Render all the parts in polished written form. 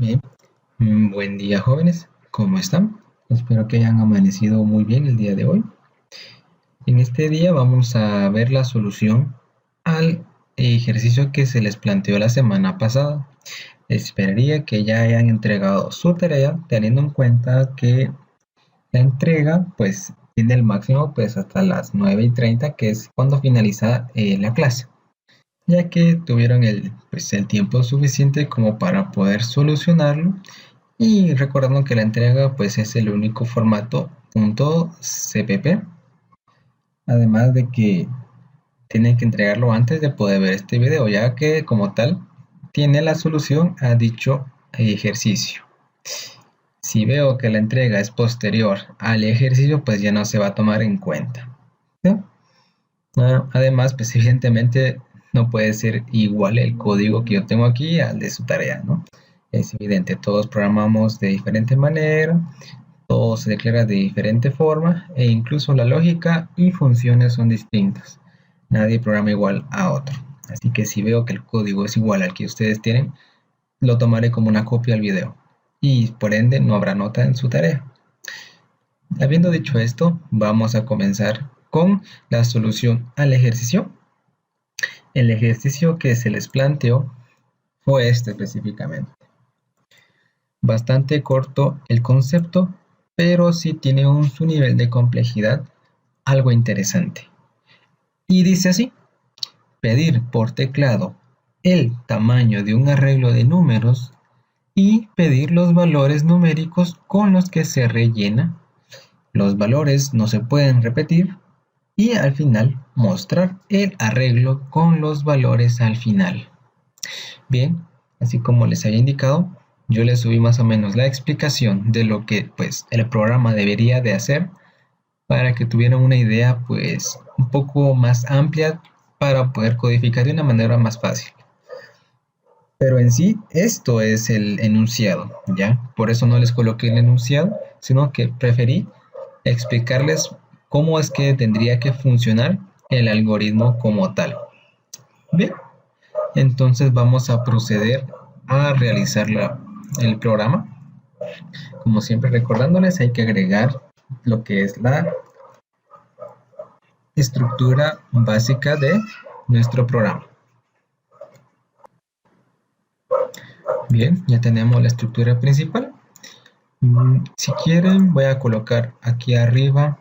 Bien, buen día jóvenes, ¿cómo están? Espero que hayan amanecido muy bien el día de hoy. En este día vamos a ver la solución al ejercicio que se les planteó la semana pasada. Esperaría que ya hayan entregado su tarea, teniendo en cuenta que la entrega pues tiene el máximo pues hasta las 9:30, que es cuando finaliza la clase, ya que tuvieron el tiempo suficiente como para poder solucionarlo. Y recordando que la entrega pues es el único formato .cpp, además de que tienen que entregarlo antes de poder ver este video, ya que como tal tiene la solución a dicho ejercicio. Si veo que la entrega es posterior al ejercicio, pues ya no se va a tomar en cuenta, ¿sí? Además, pues evidentemente no puede ser igual el código que yo tengo aquí al de su tarea, ¿no? Es evidente, todos programamos de diferente manera, todo se declara de diferente forma e incluso la lógica y funciones son distintas. Nadie programa igual a otro. Así que si veo que el código es igual al que ustedes tienen, lo tomaré como una copia al video y por ende no habrá nota en su tarea. Habiendo dicho esto, vamos a comenzar con la solución al ejercicio. El ejercicio que se les planteó fue este específicamente. Bastante corto el concepto, pero sí tiene su nivel de complejidad algo interesante. Y dice así: pedir por teclado el tamaño de un arreglo de números y pedir los valores numéricos con los que se rellena. Los valores no se pueden repetir y al final mostrar el arreglo con los valores al final. Bien, así como les había indicado, yo les subí más o menos la explicación de lo que pues el programa debería de hacer para que tuvieran una idea pues un poco más amplia para poder codificar de una manera más fácil. Pero en sí, esto es el enunciado, ¿ya? Por eso no les coloqué el enunciado, sino que preferí explicarles cómo es que tendría que funcionar el algoritmo como tal. Bien, entonces vamos a proceder a realizar el programa. Como siempre recordándoles, hay que agregar lo que es la estructura básica de nuestro programa. Bien, ya tenemos la estructura principal. Si quieren, voy a colocar aquí arriba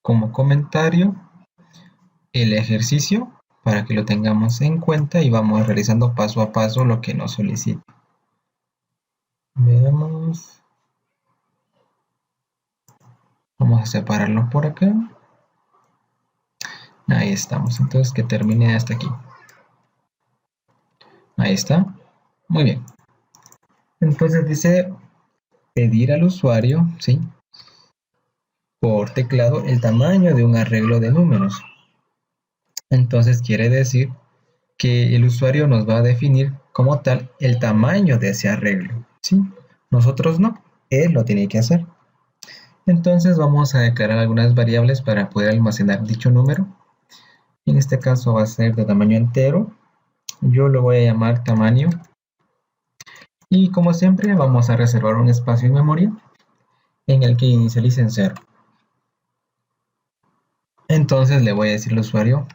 como comentario el ejercicio para que lo tengamos en cuenta y vamos realizando paso a paso lo que nos solicita. Veamos. Vamos a separarlo por acá. Ahí estamos. Entonces que termine hasta aquí. Ahí está. Muy bien. Entonces dice pedir al usuario, ¿sí?, por teclado el tamaño de un arreglo de números. Entonces quiere decir que el usuario nos va a definir como tal el tamaño de ese arreglo, ¿sí? Nosotros no, él lo tiene que hacer. Entonces vamos a declarar algunas variables para poder almacenar dicho número. En este caso va a ser de tamaño entero. Yo lo voy a llamar tamaño. Y como siempre vamos a reservar un espacio en memoria en el que inicialice en 0. Entonces le voy a decir al usuario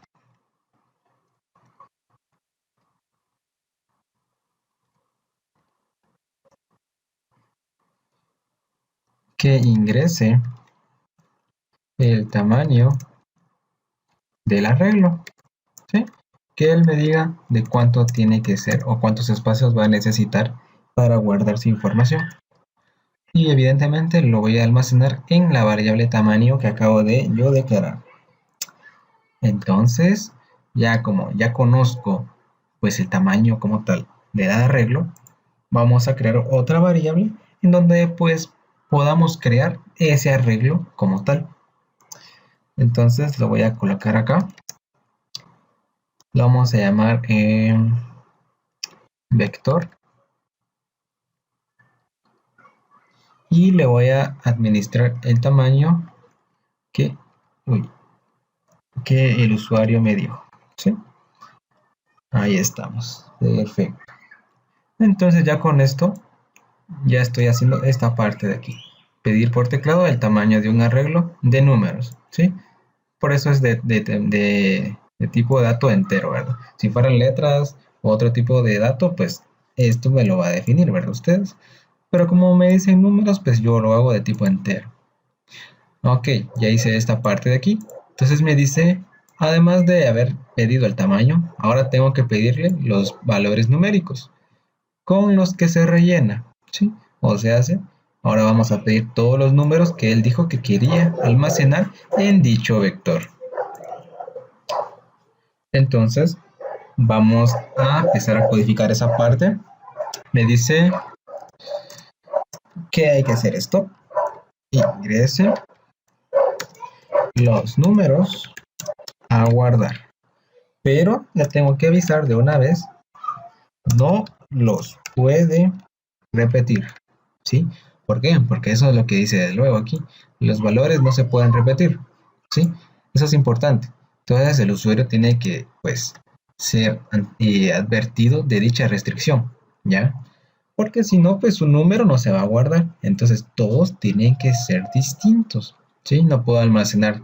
que ingrese el tamaño del arreglo, ¿sí? Que él me diga de cuánto tiene que ser o cuántos espacios va a necesitar para guardar su información. Y evidentemente lo voy a almacenar en la variable tamaño que acabo de yo declarar. Entonces, ya como ya conozco pues el tamaño como tal del arreglo, vamos a crear otra variable en donde pues podamos crear ese arreglo como tal. Entonces lo voy a colocar acá. Lo vamos a llamar vector. Y le voy a administrar el tamaño que el usuario me dijo, ¿sí? Ahí estamos. Perfecto. Entonces ya con esto ya estoy haciendo esta parte de aquí. Pedir por teclado el tamaño de un arreglo de números, ¿sí? Por eso es de tipo de dato entero, ¿verdad? Si fueran letras o otro tipo de dato, pues esto me lo va a definir, ¿verdad? Ustedes. Pero como me dicen números, pues yo lo hago de tipo entero. Ok, ya hice esta parte de aquí. Entonces me dice, además de haber pedido el tamaño, ahora tengo que pedirle los valores numéricos con los que se rellena, ¿sí? O sea, ahora vamos a pedir todos los números que él dijo que quería almacenar en dicho vector. Entonces, vamos a empezar a codificar esa parte. Me dice que hay que hacer esto. Ingrese los números a guardar. Pero le tengo que avisar de una vez, no los puede repetir, ¿sí? ¿Por qué? Porque eso es lo que dice de luego aquí. Los valores no se pueden repetir, ¿sí? Eso es importante. Entonces el usuario tiene que, pues, ser advertido de dicha restricción, ¿ya? Porque si no, pues su número no se va a guardar. Entonces todos tienen que ser distintos, ¿sí? No puedo almacenar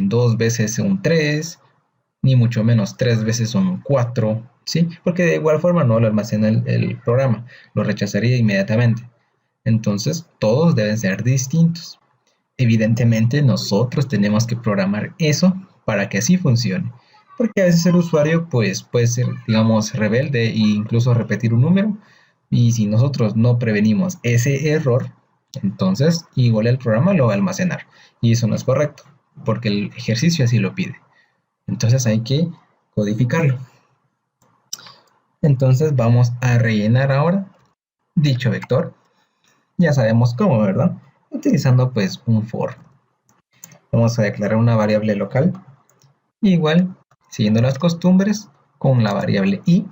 dos veces un 3 ni mucho menos tres veces un 4, ¿sí? Porque de igual forma no lo almacena el programa, lo rechazaría inmediatamente. Entonces, todos deben ser distintos. Evidentemente, nosotros tenemos que programar eso para que así funcione. Porque a veces el usuario pues, puede ser, digamos, rebelde e incluso repetir un número. Y si nosotros no prevenimos ese error, entonces igual el programa lo va a almacenar. Y eso no es correcto, porque el ejercicio así lo pide. Entonces hay que codificarlo. Entonces vamos a rellenar ahora dicho vector. Ya sabemos cómo, ¿verdad? Utilizando pues un for. Vamos a declarar una variable local. Igual, siguiendo las costumbres, con la variable i.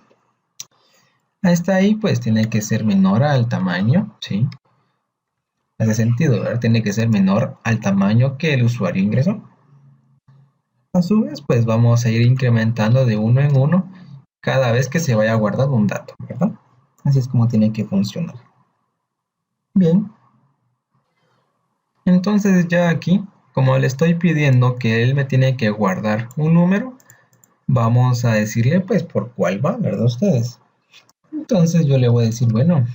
Hasta ahí pues tiene que ser menor al tamaño, ¿sí? Hace sentido, ¿verdad? Tiene que ser menor al tamaño que el usuario ingresó. A su vez, pues vamos a ir incrementando de uno en uno cada vez que se vaya guardando un dato, ¿verdad? Así es como tiene que funcionar. Bien, entonces ya aquí, como le estoy pidiendo que él me tiene que guardar un número, vamos a decirle pues por cuál va, ¿verdad ustedes? Entonces yo le voy a decir, bueno,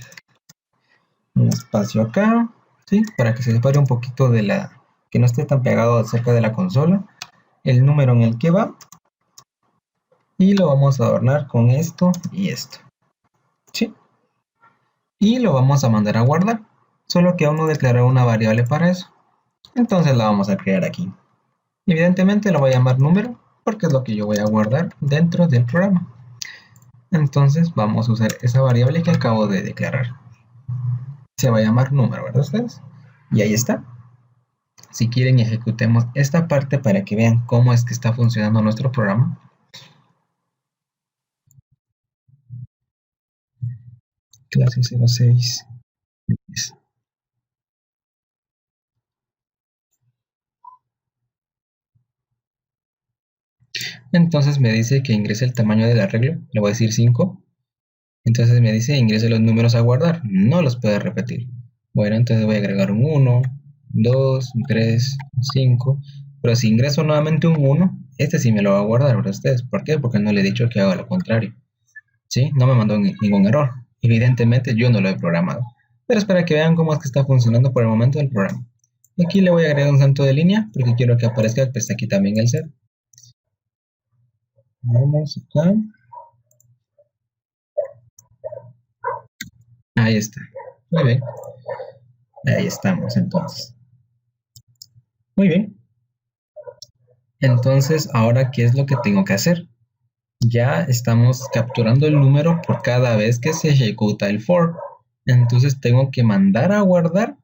un espacio acá, ¿sí? Para que se separe un poquito de que no esté tan pegado cerca de la consola, el número en el que va, y lo vamos a adornar con esto y esto, ¿sí? Y lo vamos a mandar a guardar, solo que aún no declaré una variable para eso. Entonces la vamos a crear aquí. Evidentemente lo voy a llamar número porque es lo que yo voy a guardar dentro del programa. Entonces vamos a usar esa variable que acabo de declarar. Se va a llamar número, ¿verdad ustedes? Y ahí está. Si quieren ejecutemos esta parte para que vean cómo es que está funcionando nuestro programa. Clase 06. Entonces me dice que ingrese el tamaño del arreglo. Le voy a decir 5. Entonces me dice ingrese los números a guardar. No los puede repetir. Bueno, entonces voy a agregar un 1, 2, 3, 5. Pero si ingreso nuevamente un 1, este sí me lo va a guardar para ustedes. ¿Por qué? Porque no le he dicho que haga lo contrario. ¿Sí? No me mandó ningún error. Evidentemente yo no lo he programado. Pero es para que vean cómo es que está funcionando por el momento el programa. Y aquí le voy a agregar un santo de línea porque quiero que aparezca pues aquí también el 0. Vamos acá. Ahí está. Muy bien. Ahí estamos entonces. Muy bien. Entonces, ahora, ¿qué es lo que tengo que hacer? Ya estamos capturando el número por cada vez que se ejecuta el for. Entonces, tengo que mandar a guardar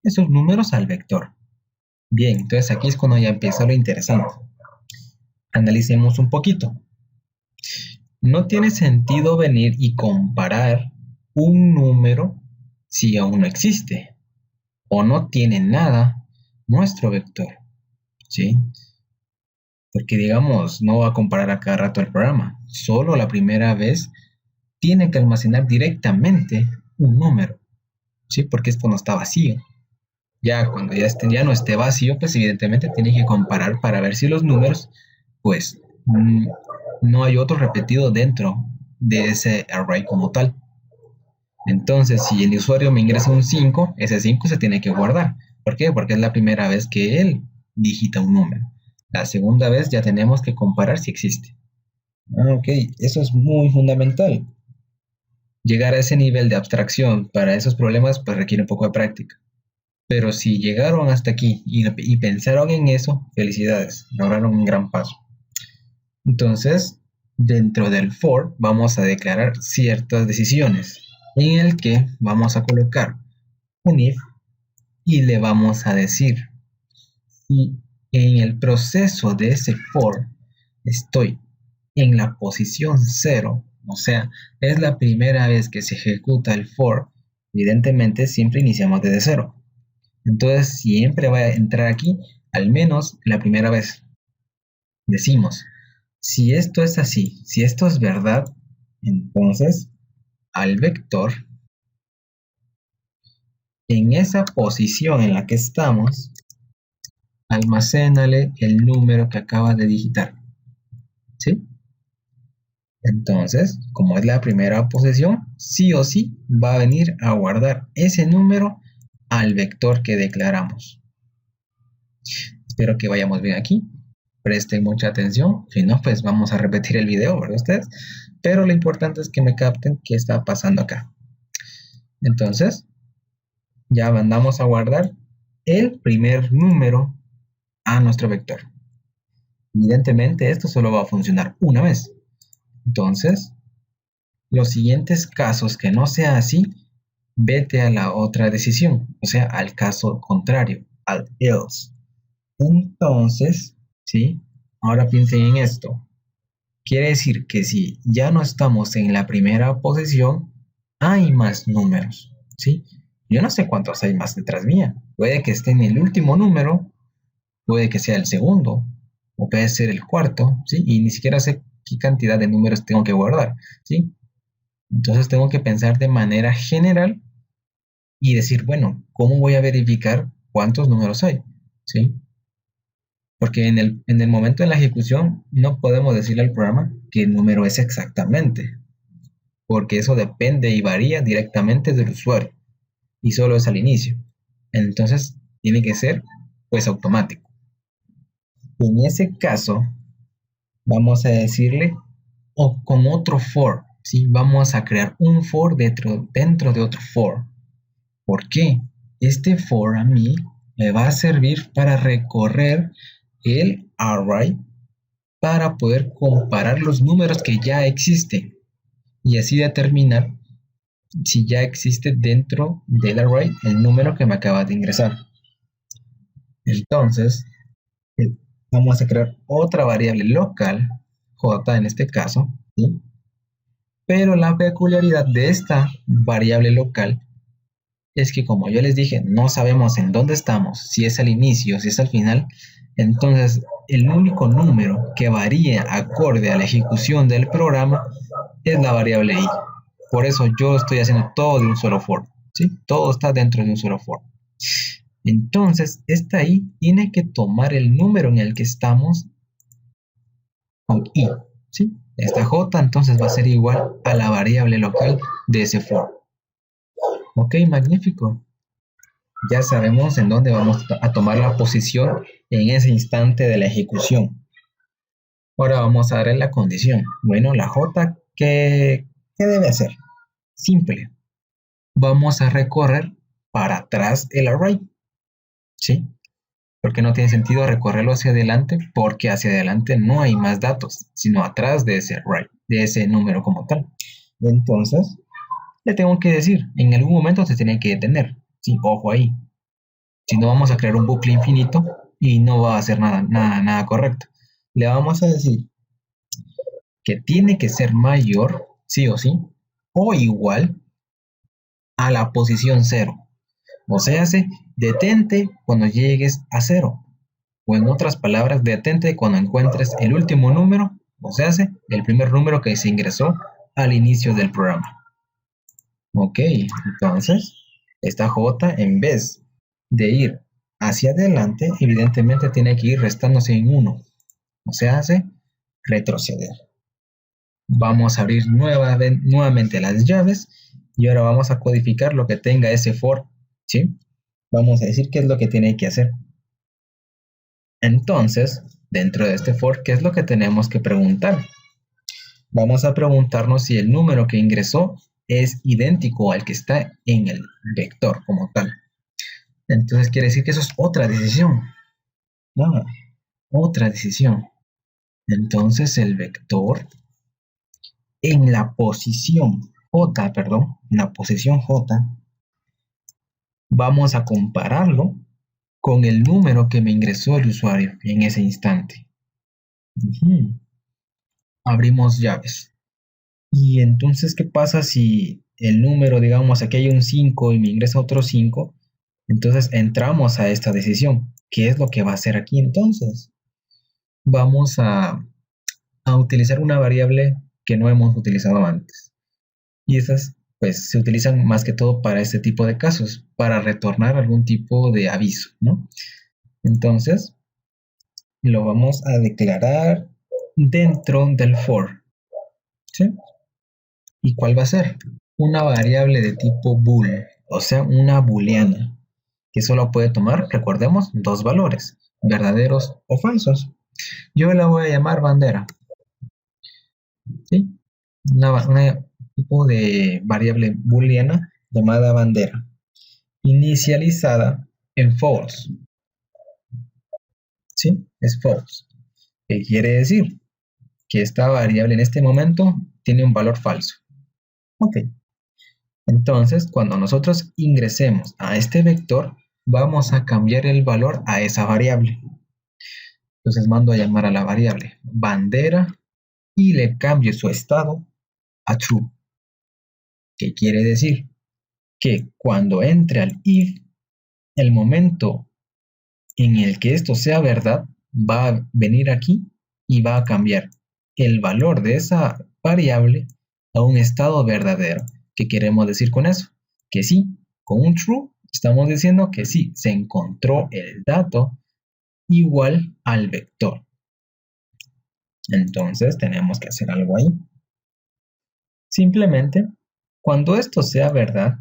esos números al vector. Bien, entonces aquí es cuando ya empieza lo interesante. Analicemos un poquito. No tiene sentido venir y comparar un número si aún no existe o no tiene nada nuestro vector, ¿sí? Porque digamos, no va a comparar a cada rato el programa, solo la primera vez tiene que almacenar directamente un número. ¿sí? Porque esto no está vacío. Ya cuando ya no esté vacío, pues evidentemente tiene que comparar para ver si los números, pues, no hay otro repetido dentro de ese array como tal. Entonces, si el usuario me ingresa un 5, ese 5 se tiene que guardar. ¿Por qué? Porque es la primera vez que él digita un número. La segunda vez ya tenemos que comparar si existe. Ok, eso es muy fundamental. Llegar a ese nivel de abstracción para esos problemas pues requiere un poco de práctica. Pero si llegaron hasta aquí y pensaron en eso, felicidades, lograron un gran paso. Entonces, dentro del for vamos a declarar ciertas decisiones en el que vamos a colocar un if y le vamos a decir si en el proceso de ese for estoy en la posición 0, o sea, es la primera vez que se ejecuta el for, evidentemente siempre iniciamos desde 0. Entonces siempre va a entrar aquí, al menos la primera vez. Decimos, si esto es así, si esto es verdad, entonces al vector, en esa posición en la que estamos, almacénale el número que acaba de digitar. ¿Sí? Entonces, como es la primera posición, sí o sí va a venir a guardar ese número al vector que declaramos. Espero que vayamos bien aquí. Presten mucha atención. Si no, pues vamos a repetir el video, ¿verdad ustedes? Pero lo importante es que me capten qué está pasando acá. Entonces, ya mandamos a guardar el primer número a nuestro vector. Evidentemente, esto solo va a funcionar una vez. Entonces, los siguientes casos que no sea así, vete a la otra decisión, o sea, al caso contrario, al else. Entonces, ¿sí? Ahora piensen en esto. Quiere decir que si ya no estamos en la primera posición, hay más números, ¿sí? Yo no sé cuántos hay más detrás mía. Puede que esté en el último número, puede que sea el segundo, o puede ser el cuarto, ¿sí? Y ni siquiera sé qué cantidad de números tengo que guardar, ¿sí? Entonces tengo que pensar de manera general y decir, bueno, ¿cómo voy a verificar cuántos números hay? ¿Sí? Porque en el momento de la ejecución no podemos decirle al programa qué número es exactamente, porque eso depende y varía directamente del usuario y solo es al inicio. Entonces tiene que ser pues automático. En ese caso vamos a decirle o con otro for, ¿sí? Vamos a crear un for dentro de otro for. ¿Por qué? Este for a mí me va a servir para recorrer el array para poder comparar los números que ya existen y así determinar si ya existe dentro del array el número que me acaba de ingresar. Entonces, vamos a crear otra variable local, j en este caso, ¿sí? Pero la peculiaridad de esta variable local es que, como yo les dije, no sabemos en dónde estamos, si es al inicio, si es al final. Entonces, el único número que varía acorde a la ejecución del programa es la variable i. Por eso yo estoy haciendo todo de un solo for, ¿sí? Todo está dentro de un solo for. Entonces, esta i tiene que tomar el número en el que estamos con i, ¿sí? Esta j entonces va a ser igual a la variable local de ese for. Ok, magnífico. Ya sabemos en dónde vamos a tomar la posición en ese instante de la ejecución. Ahora vamos a darle la condición. Bueno, la j, ¿qué debe hacer? Simple. Vamos a recorrer para atrás el array, ¿sí? Porque no tiene sentido recorrerlo hacia adelante, porque hacia adelante no hay más datos, sino atrás de ese array, de ese número como tal. Entonces, le tengo que decir, en algún momento se tiene que detener, ¿sí? Ojo ahí. Si no, vamos a crear un bucle infinito y no va a hacer nada correcto. Le vamos a decir que tiene que ser mayor, sí o sí, o igual a la posición 0. O sea, detente cuando llegues a 0. O en otras palabras, detente cuando encuentres el último número, o sea, el primer número que se ingresó al inicio del programa. Ok, entonces Esta J, en vez de ir hacia adelante, evidentemente tiene que ir restándose en 1. O sea, hace retroceder. Vamos a abrir nuevamente las llaves y ahora vamos a codificar lo que tenga ese for, ¿sí? Vamos a decir qué es lo que tiene que hacer. Entonces, dentro de este for, ¿qué es lo que tenemos que preguntar? Vamos a preguntarnos si el número que ingresó es idéntico al que está en el vector como tal. Entonces quiere decir que eso es otra decisión. No, otra decisión. Entonces el vector en la posición J, en la posición J, vamos a compararlo con el número que me ingresó el usuario en ese instante. Abrimos llaves. Y entonces, ¿qué pasa si el número, digamos, aquí hay un 5 y me ingresa otro 5? Entonces entramos a esta decisión. ¿Qué es lo que va a hacer aquí entonces? Vamos a utilizar una variable que no hemos utilizado antes. Y esas, pues, se utilizan más que todo para este tipo de casos, para retornar algún tipo de aviso, ¿no? Entonces, lo vamos a declarar dentro del for, ¿sí? ¿Y cuál va a ser? Una variable de tipo bool, o sea, una booleana, que solo puede tomar, recordemos, dos valores, verdaderos o falsos. Yo la voy a llamar bandera, ¿sí? Una tipo de variable booleana llamada bandera, inicializada en false, ¿sí? Es false. ¿Qué quiere decir? Que esta variable en este momento tiene un valor falso. Ok. Entonces, cuando nosotros ingresemos a este vector, vamos a cambiar el valor a esa variable. Entonces mando a llamar a la variable bandera y le cambio su estado a true. ¿Qué quiere decir? Que cuando entre al if, el momento en el que esto sea verdad, va a venir aquí y va a cambiar el valor de esa variable a un estado verdadero. ¿Qué queremos decir con eso? Que sí, con un true estamos diciendo que sí, se encontró el dato igual al vector. Entonces tenemos que hacer algo ahí. Simplemente, cuando esto sea verdad,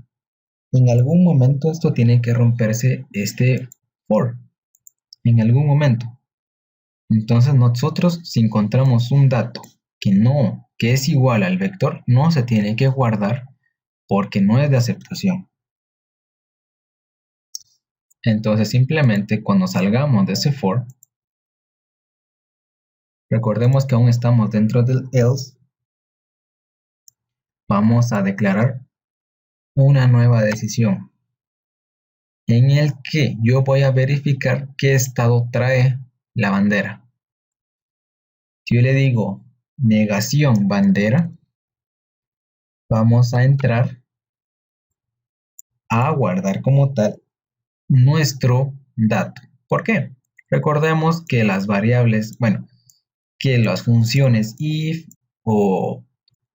en algún momento esto tiene que romperse este for. En algún momento. Entonces nosotros si encontramos un dato que es igual al vector, no se tiene que guardar porque no es de aceptación. Entonces simplemente cuando salgamos de ese for, recordemos que aún estamos dentro del else, vamos a declarar una nueva decisión en el que yo voy a verificar qué estado trae la bandera. Si yo le digo negación bandera, vamos a entrar a guardar como tal nuestro dato. ¿Por qué? Recordemos que las variables, que las funciones if o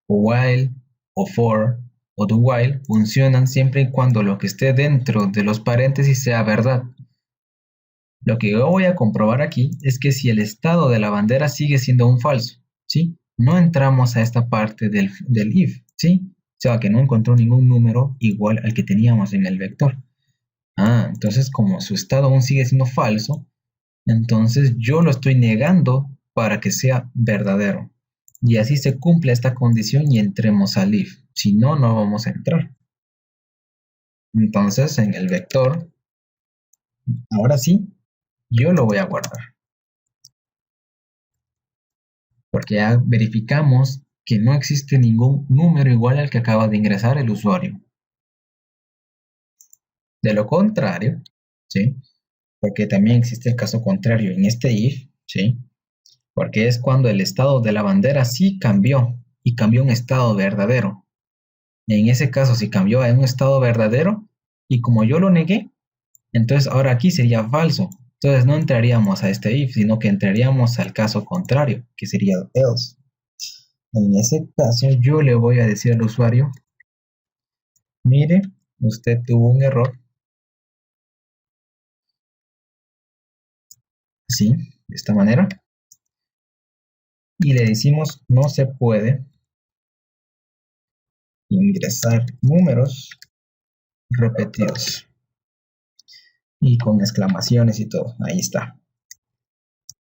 while o for o do while funcionan siempre y cuando lo que esté dentro de los paréntesis sea verdad. Lo que yo voy a comprobar aquí es que si el estado de la bandera sigue siendo un falso, ¿sí? No entramos a esta parte del if, ¿sí? O sea que no encontró ningún número igual al que teníamos en el vector. Entonces como su estado aún sigue siendo falso, entonces yo lo estoy negando para que sea verdadero. Y así se cumple esta condición y entremos al if. Si no, no vamos a entrar. Entonces en el vector, ahora sí, yo lo voy a guardar. Porque ya verificamos que no existe ningún número igual al que acaba de ingresar el usuario. De lo contrario, ¿sí? Porque también existe el caso contrario en este if, ¿sí? Porque es cuando el estado de la bandera sí cambió y cambió a un estado verdadero. En ese caso, si cambió a un estado verdadero y como yo lo negué, entonces ahora aquí sería falso. Entonces no entraríamos a este if, sino que entraríamos al caso contrario, que sería else. En ese caso, yo le voy a decir al usuario, mire, usted tuvo un error, así, de esta manera, y le decimos no se puede ingresar números repetidos, y con exclamaciones y todo, ahí está.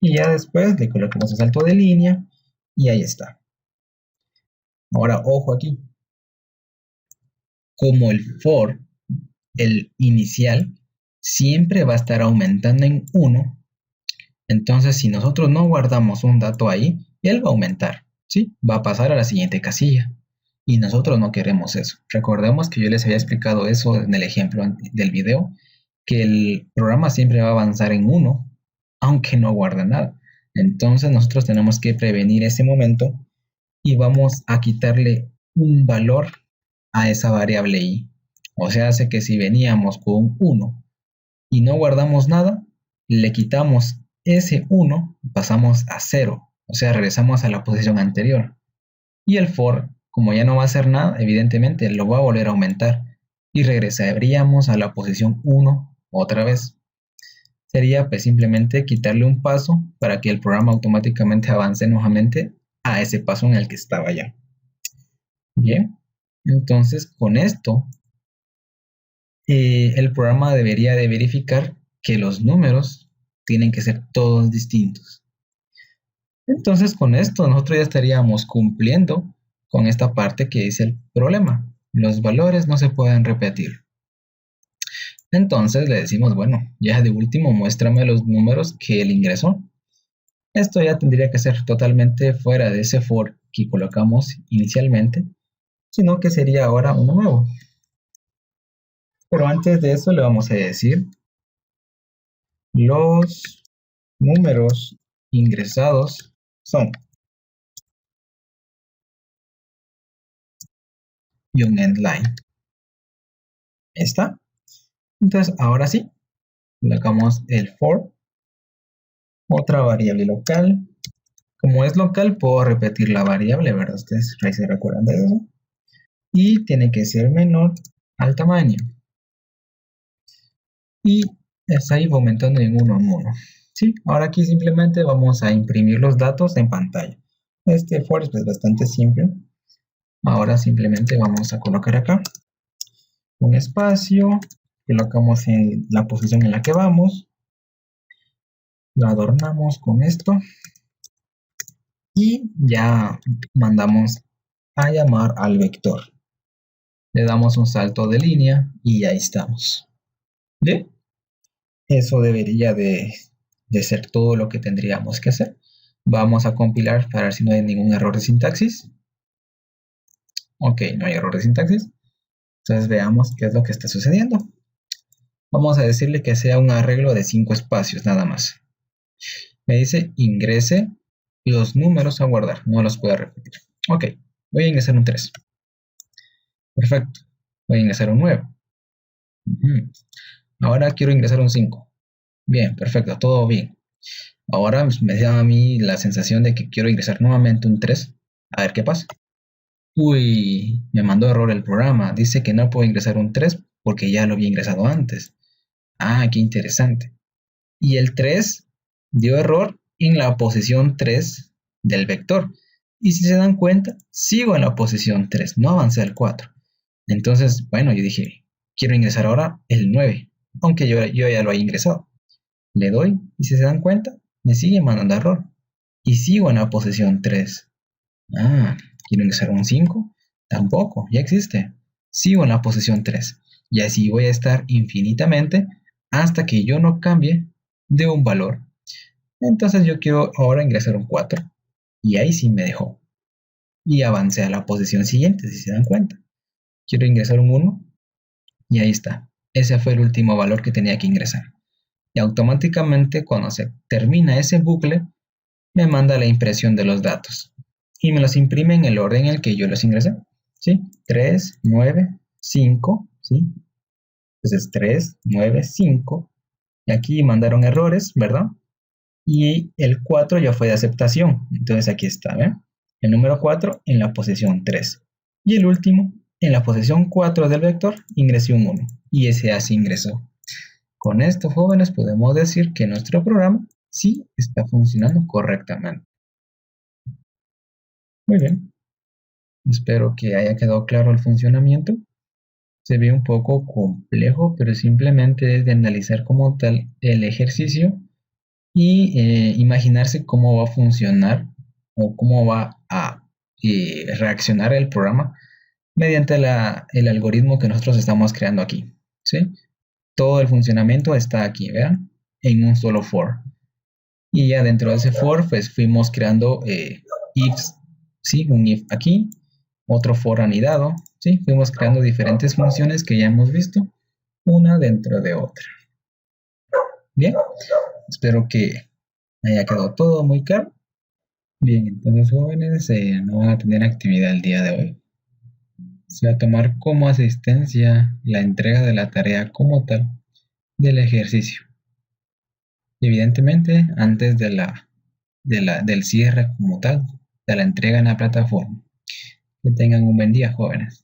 Y ya después le colocamos el salto de línea, y ahí está. Ahora, ojo aquí, como el for, el inicial, siempre va a estar aumentando en 1, entonces si nosotros no guardamos un dato ahí, él va a aumentar, ¿sí? Va a pasar a la siguiente casilla. Y nosotros no queremos eso. Recordemos que yo les había explicado eso en el ejemplo del video, que el programa siempre va a avanzar en 1, aunque no guarde nada. Entonces nosotros tenemos que prevenir ese momento y vamos a quitarle un valor a esa variable i. O sea, hace que si veníamos con 1 y no guardamos nada, le quitamos ese 1 y pasamos a 0. O sea, regresamos a la posición anterior. Y el for, como ya no va a hacer nada, evidentemente lo va a volver a aumentar. Y regresaríamos a la posición 1 otra vez. Sería pues simplemente quitarle un paso para que el programa automáticamente avance nuevamente a ese paso en el que estaba ya. Bien, entonces con esto el programa debería de verificar que los números tienen que ser todos distintos. Entonces con esto nosotros ya estaríamos cumpliendo con esta parte que dice el problema. Los valores no se pueden repetir. Entonces le decimos, bueno, ya de último muéstrame los números que él ingresó. Esto ya tendría que ser totalmente fuera de ese for que colocamos inicialmente, sino que sería ahora uno nuevo. Pero antes de eso le vamos a decir los números ingresados son y un end line. ¿Está? Entonces ahora sí, colocamos el for, otra variable local. Como es local, puedo repetir la variable, ¿verdad? Ustedes se recuerdan de eso. Y tiene que ser menor al tamaño. Y está ahí aumentando en 1 en 1. ¿Sí? Ahora aquí simplemente vamos a imprimir los datos en pantalla. Este for es pues bastante simple. Ahora simplemente vamos a colocar acá un espacio, colocamos en la posición en la que vamos, lo adornamos con esto y ya mandamos a llamar al vector. Le damos un salto de línea y ya estamos. Bien, eso debería de ser todo lo que tendríamos que hacer. Vamos a compilar para ver si no hay ningún error de sintaxis. Ok, no hay error de sintaxis. Entonces veamos qué es lo que está sucediendo. Vamos a decirle que sea un arreglo de 5 espacios nada más. Me dice ingrese los números a guardar, no los puedo repetir. Ok, voy a ingresar un 3. Perfecto, voy a ingresar un 9. Ahora quiero ingresar un 5. Bien, perfecto, todo bien. Ahora me da a mí la sensación de que quiero ingresar nuevamente un 3. A ver qué pasa. Uy, me mandó error el programa. Dice que no puedo ingresar un 3 porque ya lo había ingresado antes. Ah, qué interesante. Y el 3 dio error en la posición 3 del vector. Y si se dan cuenta, sigo en la posición 3, no avancé al 4. Entonces, bueno, yo dije, quiero ingresar ahora el 9, aunque yo ya lo he ingresado. Le doy y si se dan cuenta, me sigue mandando error. Y sigo en la posición 3. Ah, quiero ingresar un 5, tampoco, ya existe. Sigo en la posición 3. Y así voy a estar infinitamente hasta que yo no cambie de un valor. Entonces yo quiero ahora ingresar un 4. Y ahí sí me dejó. Y avancé a la posición siguiente, si se dan cuenta. Quiero ingresar un 1. Y ahí está. Ese fue el último valor que tenía que ingresar. Y automáticamente cuando se termina ese bucle, me manda la impresión de los datos. Y me los imprime en el orden en el que yo los ingresé. ¿Sí? 3, 9, 5. ¿Sí? Entonces 3, 9, 5. Y aquí mandaron errores, ¿verdad? Y el 4 ya fue de aceptación. Entonces aquí está, ¿ven? El número 4 en la posición 3. Y el último en la posición 4 del vector ingresé un 1 y ese así ingresó. Con esto, jóvenes, podemos decir que nuestro programa sí está funcionando correctamente. Muy bien. Espero que haya quedado claro el funcionamiento. Se ve un poco complejo, pero simplemente es de analizar como tal el ejercicio y imaginarse cómo va a funcionar o cómo va a reaccionar el programa mediante el algoritmo que nosotros estamos creando aquí, ¿sí? Todo el funcionamiento está aquí, ¿vean? En un solo for. Y ya dentro de ese for, pues fuimos creando ifs, ¿sí? Un if aquí, otro for anidado, ¿sí? Fuimos creando diferentes funciones que ya hemos visto, una dentro de otra. Bien, espero que haya quedado todo muy claro. Bien, entonces jóvenes, no van a tener actividad el día de hoy. Se va a tomar como asistencia la entrega de la tarea como tal del ejercicio. Evidentemente, antes del cierre como tal, de la entrega en la plataforma. Que tengan un buen día, jóvenes.